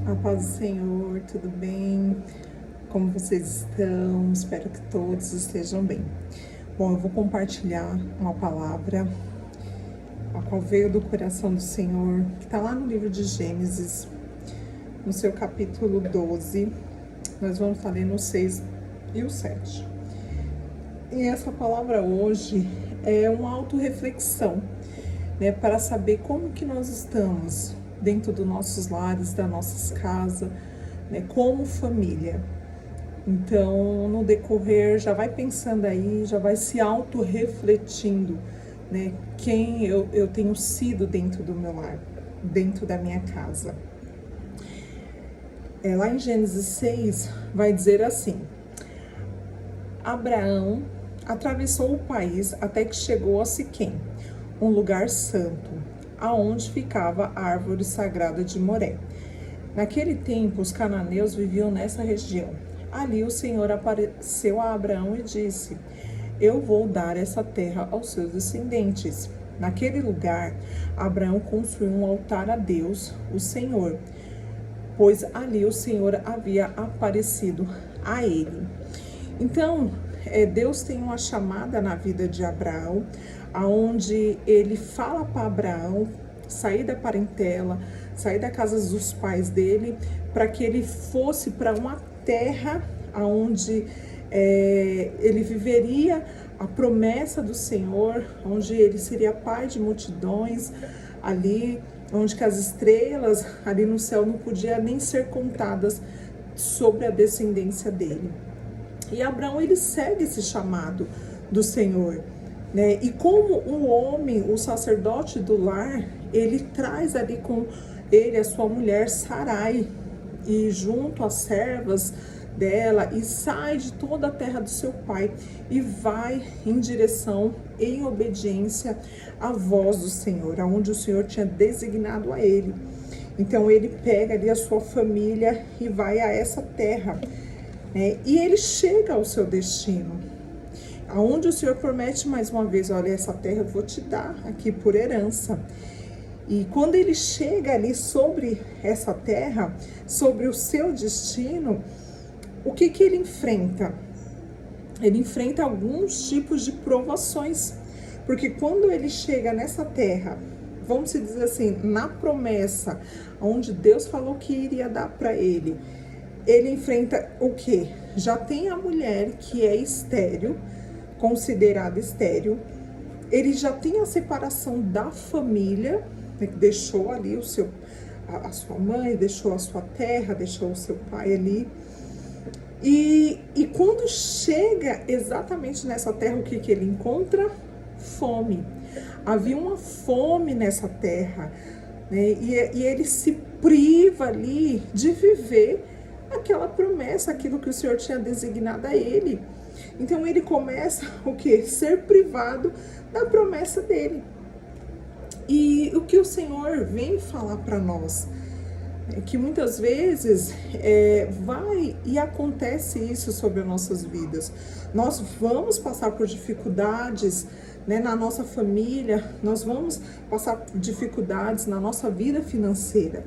A paz do Senhor, tudo bem? Como vocês estão? Espero que todos estejam bem. Bom, eu vou compartilhar uma palavra a qual veio do coração do Senhor, que está lá no livro de Gênesis, no seu capítulo 12. Nós vamos estar lendo o 6 e o 7. E essa palavra hoje é uma autorreflexão, né, para saber como que nós estamos dentro dos nossos lares, das nossas casas, né, como família. Então, no decorrer, já vai pensando aí, já vai se auto-refletindo, né, quem eu tenho sido dentro do meu lar, dentro da minha casa. Lá em Gênesis 6, vai dizer assim: Abraão atravessou o país até que chegou a Siquém, um lugar santo, aonde ficava a árvore sagrada de Moré. Naquele tempo, os cananeus viviam nessa região. Ali o Senhor apareceu a Abraão e disse: Eu vou dar essa terra aos seus descendentes. Naquele lugar, Abraão construiu um altar a Deus, o Senhor, pois ali o Senhor havia aparecido a ele. Então, Deus tem uma chamada na vida de Abraão, aonde ele fala para Abraão sair da parentela, sair da casa dos pais dele, para que ele fosse para uma terra onde ele viveria a promessa do Senhor, onde ele seria pai de multidões, ali onde que as estrelas ali no céu não podiam nem ser contadas sobre a descendência dele. E Abraão, ele segue esse chamado do Senhor, né? E como um homem, o sacerdote do lar, ele traz ali com ele a sua mulher Sarai, e junto às servas dela, e sai de toda a terra do seu pai e vai em direção, em obediência à voz do Senhor, aonde o Senhor tinha designado a ele. Então ele pega ali a sua família e vai a essa terra, né? E ele chega ao seu destino, aonde o Senhor promete mais uma vez: olha, essa terra eu vou te dar aqui por herança. E quando ele chega ali sobre essa terra, sobre o seu destino, o que ele enfrenta? Ele enfrenta alguns tipos de provações, porque quando ele chega nessa terra, vamos dizer assim, na promessa, onde Deus falou que iria dar para ele, ele enfrenta o quê? Já tem a mulher que é estéril, considerada estéril, ele já tem a separação da família, né, que deixou ali a sua mãe, deixou a sua terra, deixou o seu pai ali. E quando chega exatamente nessa terra, o que ele encontra? Fome. Havia uma fome nessa terra, né? E ele se priva ali de viver aquela promessa, aquilo que o Senhor tinha designado a ele. Então ele começa o quê? Ser privado da promessa dele. E o que o Senhor vem falar para nós é que muitas vezes vai e acontece isso sobre as nossas vidas. Nós vamos passar por dificuldades, né, na nossa família, nós vamos passar por dificuldades na nossa vida financeira.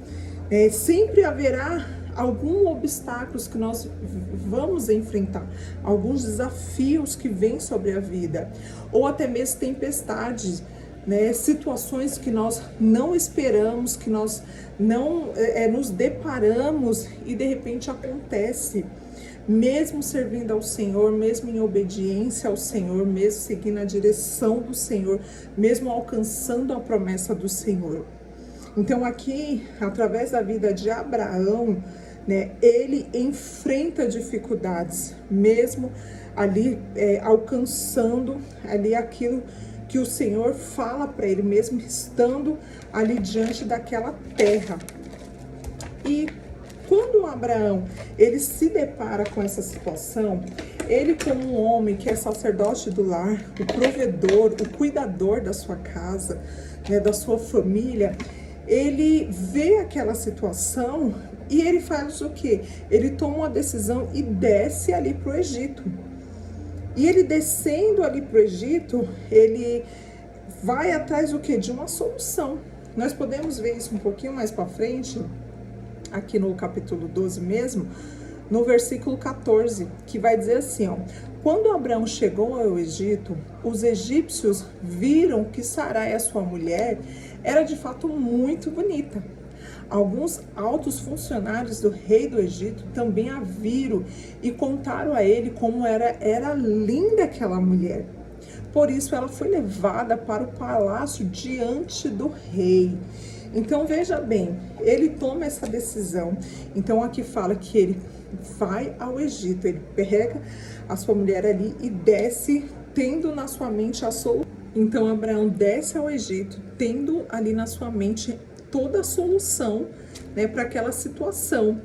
Sempre haverá alguns obstáculos que nós vamos enfrentar, alguns desafios que vêm sobre a vida, ou até mesmo tempestades, né, situações que nós não esperamos, que nós não nos deparamos e de repente acontece. Mesmo servindo ao Senhor, mesmo em obediência ao Senhor, mesmo seguindo a direção do Senhor, mesmo alcançando a promessa do Senhor. Então aqui, através da vida de Abraão, né, ele enfrenta dificuldades, mesmo ali alcançando ali aquilo que o Senhor fala para ele, mesmo estando ali diante daquela terra. E quando Abraão ele se depara com essa situação, ele, como um homem que é sacerdote do lar, o provedor, o cuidador da sua casa, né, da sua família, ele vê aquela situação e ele faz o quê? Ele toma uma decisão e desce ali para o Egito. E ele descendo ali para o Egito, ele vai atrás do quê? De uma solução. Nós podemos ver isso um pouquinho mais para frente, aqui no capítulo 12 mesmo, no versículo 14, que vai dizer assim, ó: quando Abraão chegou ao Egito, os egípcios viram que Sarai, a sua mulher, era de fato muito bonita. Alguns altos funcionários do rei do Egito também a viram e contaram a ele como era linda aquela mulher. Por isso ela foi levada para o palácio diante do rei. Então veja bem, ele toma essa decisão. Então aqui fala que ele vai ao Egito, ele pega a sua mulher ali e desce, tendo na sua mente a solução. Então Abraão desce ao Egito, tendo ali na sua mente toda a solução, né, para aquela situação.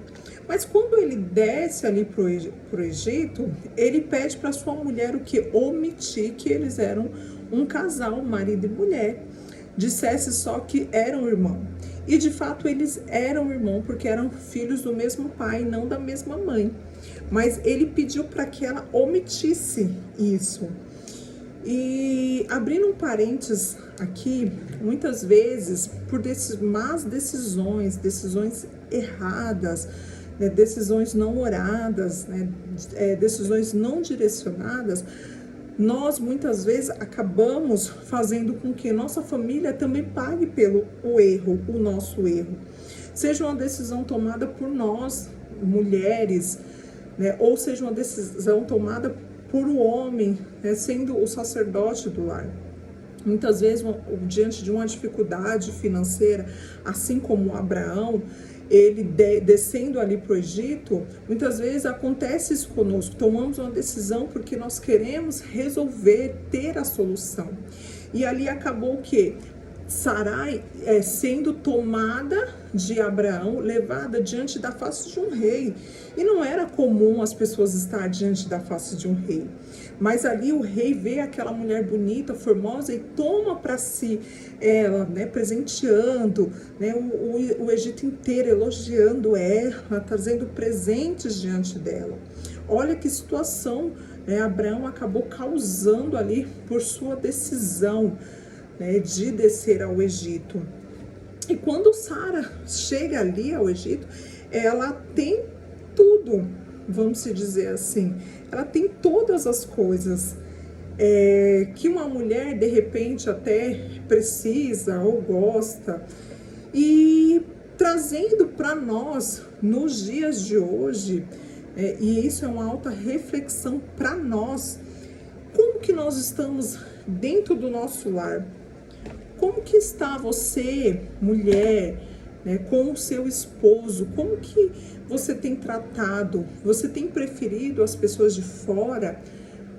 Mas quando ele desce ali para o Egito, ele pede para sua mulher o que? Omitir que eles eram um casal, marido e mulher. Dissesse só que eram irmãos. E de fato eles eram irmãos, porque eram filhos do mesmo pai, não da mesma mãe. Mas ele pediu para que ela omitisse isso. E abrindo um parênteses aqui, muitas vezes, por más decisões erradas, né, decisões não oradas, né, decisões não direcionadas, nós muitas vezes acabamos fazendo com que nossa família também pague pelo o nosso erro. Seja uma decisão tomada por nós, mulheres, né, ou seja uma decisão tomada por um homem, né, sendo o sacerdote do lar. Muitas vezes, diante de uma dificuldade financeira, assim como Abraão, ele descendo ali para o Egito, muitas vezes acontece isso conosco. Tomamos uma decisão porque nós queremos resolver, ter a solução. E ali acabou o quê? Sarai sendo tomada de Abraão, levada diante da face de um rei. E não era comum as pessoas estar diante da face de um rei. Mas ali o rei vê aquela mulher bonita, formosa, e toma para si ela, né, presenteando, né, o Egito inteiro elogiando ela, trazendo presentes diante dela. Olha que situação, né, Abraão acabou causando ali por sua decisão, né, de descer ao Egito. E quando Sara chega ali ao Egito, ela tem tudo, vamos se dizer assim, ela tem todas as coisas que uma mulher de repente até precisa ou gosta. E trazendo para nós nos dias de hoje, e isso é uma alta reflexão para nós, como que nós estamos dentro do nosso lar? Como que está você, mulher, né, com o seu esposo? Como que você tem tratado? Você tem preferido as pessoas de fora?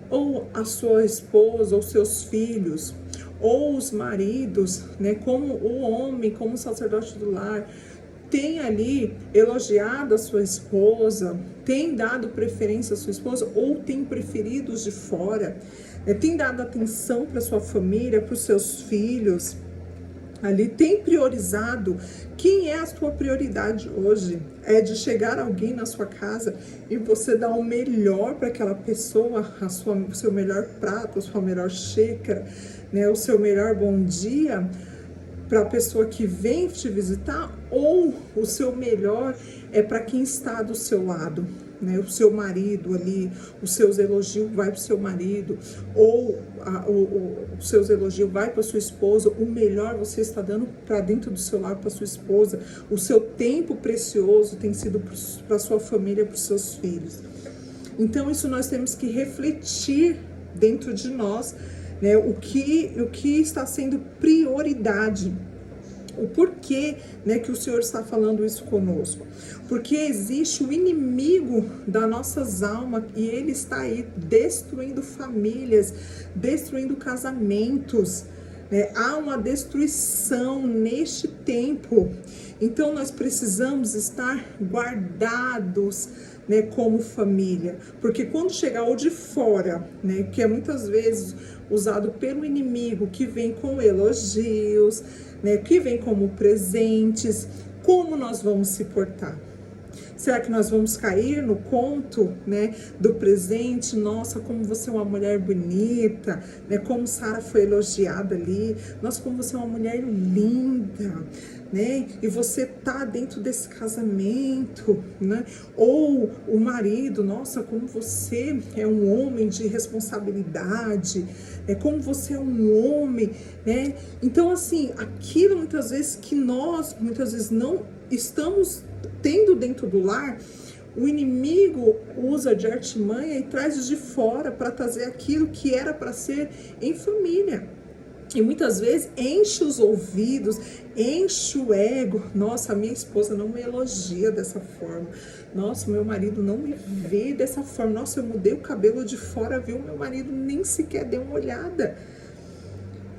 Ou a sua esposa, ou seus filhos? Ou os maridos, né, como o homem, como o sacerdote do lar, tem ali elogiado a sua esposa, tem dado preferência à sua esposa, ou tem preferido os de fora, tem dado atenção para sua família, para os seus filhos, ali tem priorizado? Quem é a sua prioridade hoje? É de chegar alguém na sua casa e você dar o melhor para aquela pessoa, o seu melhor prato, a sua melhor xícara, né, o seu melhor bom dia para a pessoa que vem te visitar? Ou o seu melhor é para quem está do seu lado, né? O seu marido ali, os seus elogios vai para o seu marido, ou os seus elogios vai para sua esposa. O melhor você está dando para dentro do seu lar para sua esposa. O seu tempo precioso tem sido para sua família, para os seus filhos. Então isso nós temos que refletir dentro de nós, né, o que está sendo prioridade, o porquê, né, que o Senhor está falando isso conosco. Porque existe o inimigo das nossas almas e ele está aí destruindo famílias, destruindo casamentos, né? Há uma destruição neste tempo. Então nós precisamos estar guardados, né, como família, porque quando chegar o de fora, né, que é muitas vezes usado pelo inimigo, que vem com elogios, né, que vem como presentes, como nós vamos se portar? Será que nós vamos cair no conto, né, do presente? Nossa, como você é uma mulher bonita, né? Como Sara foi elogiada ali. Nossa, como você é uma mulher linda, né? E você tá dentro desse casamento, né? Ou o marido, nossa, como você é um homem de responsabilidade, né? Como você é um homem, né? Então, assim, aquilo muitas vezes que nós, muitas vezes não estamos tendo dentro do lar, o inimigo usa de artimanha e traz de fora para trazer aquilo que era para ser em família. E muitas vezes enche os ouvidos, enche o ego. Nossa, a minha esposa não me elogia dessa forma. Nossa, meu marido não me vê dessa forma. Nossa, eu mudei o cabelo de fora, viu? Meu marido nem sequer deu uma olhada.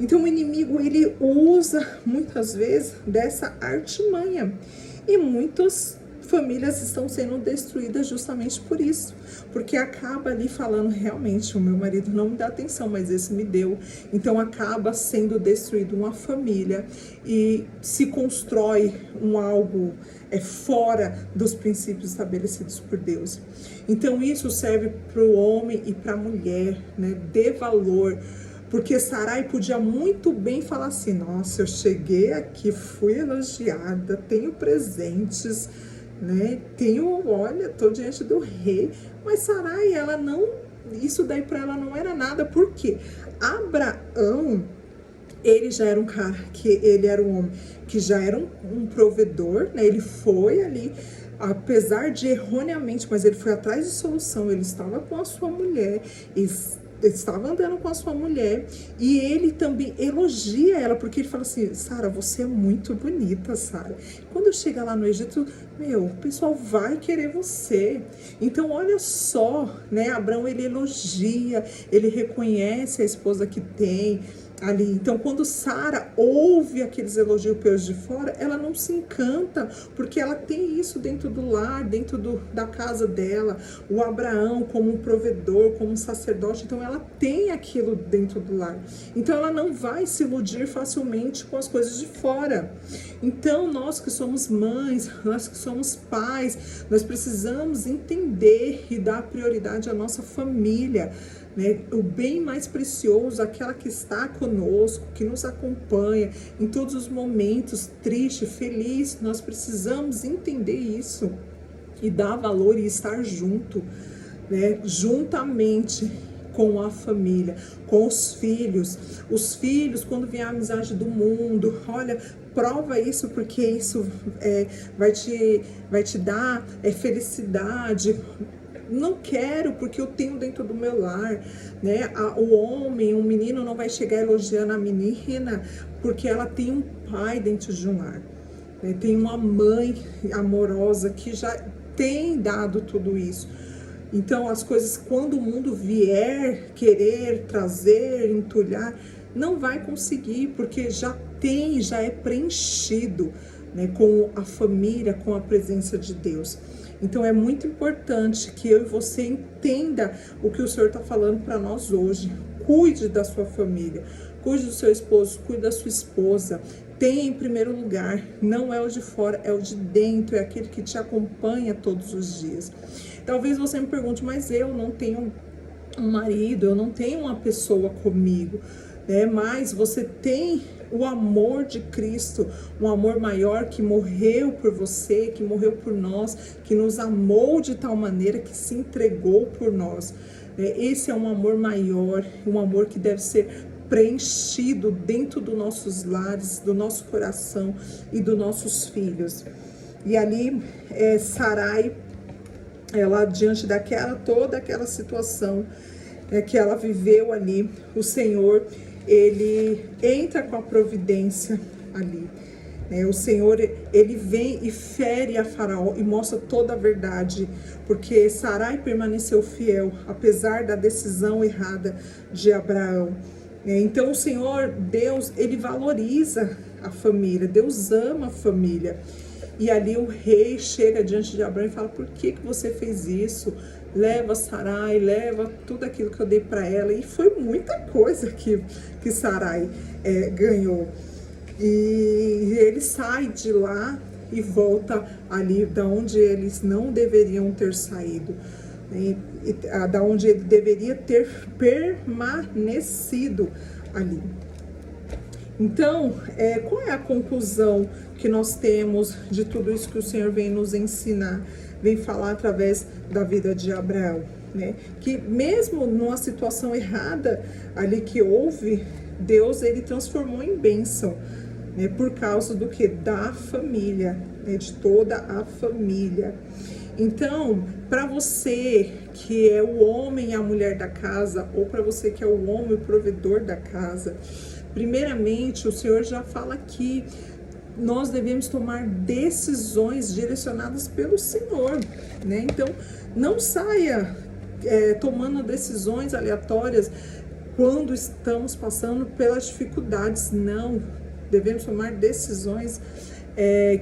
Então o inimigo, ele usa muitas vezes dessa artimanha. E muitas famílias estão sendo destruídas justamente por isso, porque acaba ali falando, realmente, o meu marido não me dá atenção, mas esse me deu. Então acaba sendo destruída uma família e se constrói um algo fora dos princípios estabelecidos por Deus. Então isso serve para o homem e para a mulher, né? Dê valor. Porque Sarai podia muito bem falar assim, nossa, eu cheguei aqui, fui elogiada, tenho presentes, né? Olha, tô diante do rei. Mas Sarai, ela não, isso daí para ela não era nada. Por quê? Abraão, ele já era um cara ele era um homem que já era um provedor, né? Ele foi ali, apesar de erroneamente, mas ele foi atrás de solução. Ele estava com a sua mulher e estava andando com a sua mulher, e ele também elogia ela, porque ele fala assim, Sara, você é muito bonita, Sara. Quando chega lá no Egito, o pessoal vai querer você. Então olha só, né, Abraão, ele elogia, ele reconhece a esposa que tem ali. Então quando Sara ouve aqueles elogios pelos de fora, ela não se encanta, porque ela tem isso dentro do lar, dentro da casa dela, o Abraão como um provedor, como um sacerdote. Então ela tem aquilo dentro do lar, então ela não vai se iludir facilmente com as coisas de fora. Então nós que somos mães, nós que somos pais, nós precisamos entender e dar prioridade à nossa família, né? O bem mais precioso, aquela que está conosco, que nos acompanha em todos os momentos, triste, feliz. Nós precisamos entender isso e dar valor e estar junto, né? Juntamente com a família, com os filhos. Os filhos, quando vier a amizade do mundo, olha, prova isso, porque isso vai te dar felicidade. Não quero, porque eu tenho dentro do meu lar, né? O homem, o menino não vai chegar elogiando a menina, porque ela tem um pai dentro de um lar, né? Tem uma mãe amorosa que já tem dado tudo isso. Então as coisas, quando o mundo vier querer trazer, entulhar, não vai conseguir, porque já é preenchido, né, com a família, com a presença de Deus. Então é muito importante que eu e você entenda o que o Senhor está falando para nós hoje. Cuide da sua família, cuide do seu esposo, cuide da sua esposa. Tenha em primeiro lugar, não é o de fora, é o de dentro, é aquele que te acompanha todos os dias. Talvez você me pergunte, mas eu não tenho um marido, eu não tenho uma pessoa comigo, né? Mas você tem o amor de Cristo, um amor maior que morreu por você, que morreu por nós, que nos amou de tal maneira que se entregou por nós. Esse é um amor maior, um amor que deve ser preenchido dentro dos nossos lares, do nosso coração e dos nossos filhos. E ali, Sarai, ela diante toda aquela situação que ela viveu ali, o Senhor, ele entra com a providência ali. O Senhor, ele vem e fere a Faraó e mostra toda a verdade, porque Sarai permaneceu fiel, apesar da decisão errada de Abraão. Então o Senhor, Deus, ele valoriza a família, Deus ama a família. E ali o rei chega diante de Abraão e fala, por que você fez isso? Leva Sarai, leva tudo aquilo que eu dei para ela. E foi muita coisa que Sarai ganhou. E ele sai de lá, e volta ali da onde eles não deveriam ter saído, da onde ele deveria ter permanecido ali. Então, qual é a conclusão que nós temos de tudo isso que o Senhor vem nos ensinar, vem falar através da vida de Abraão, né? Que mesmo numa situação errada ali que houve, Deus ele transformou em bênção, né? Por causa do que? Da família, né? De toda a família. Então, para você que é o homem e a mulher da casa, ou para você que é o homem e o provedor da casa, primeiramente, o Senhor já fala que nós devemos tomar decisões direcionadas pelo Senhor, né? Então, não saia tomando decisões aleatórias quando estamos passando pelas dificuldades, não. Devemos tomar decisões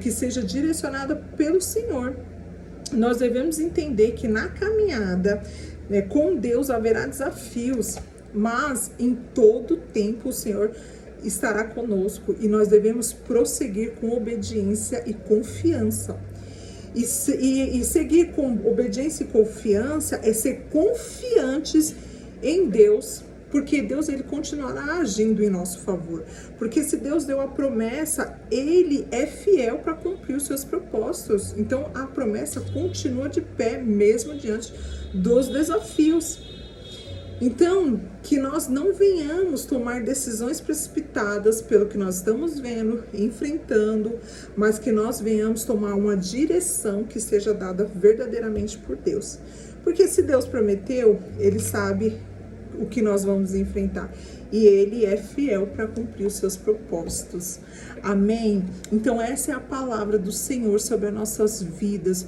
que seja direcionada pelo Senhor. Nós devemos entender que na caminhada, né, com Deus haverá desafios, mas em todo tempo o Senhor estará conosco e nós devemos prosseguir com obediência e confiança. E seguir com obediência e confiança é ser confiantes em Deus, porque Deus ele continuará agindo em nosso favor. Porque se Deus deu a promessa, ele é fiel para cumprir os seus propósitos. Então a promessa continua de pé mesmo diante dos desafios. Então, que nós não venhamos tomar decisões precipitadas pelo que nós estamos vendo, enfrentando, mas que nós venhamos tomar uma direção que seja dada verdadeiramente por Deus. Porque se Deus prometeu, ele sabe o que nós vamos enfrentar. E ele é fiel para cumprir os seus propósitos. Amém? Então essa é a palavra do Senhor sobre as nossas vidas.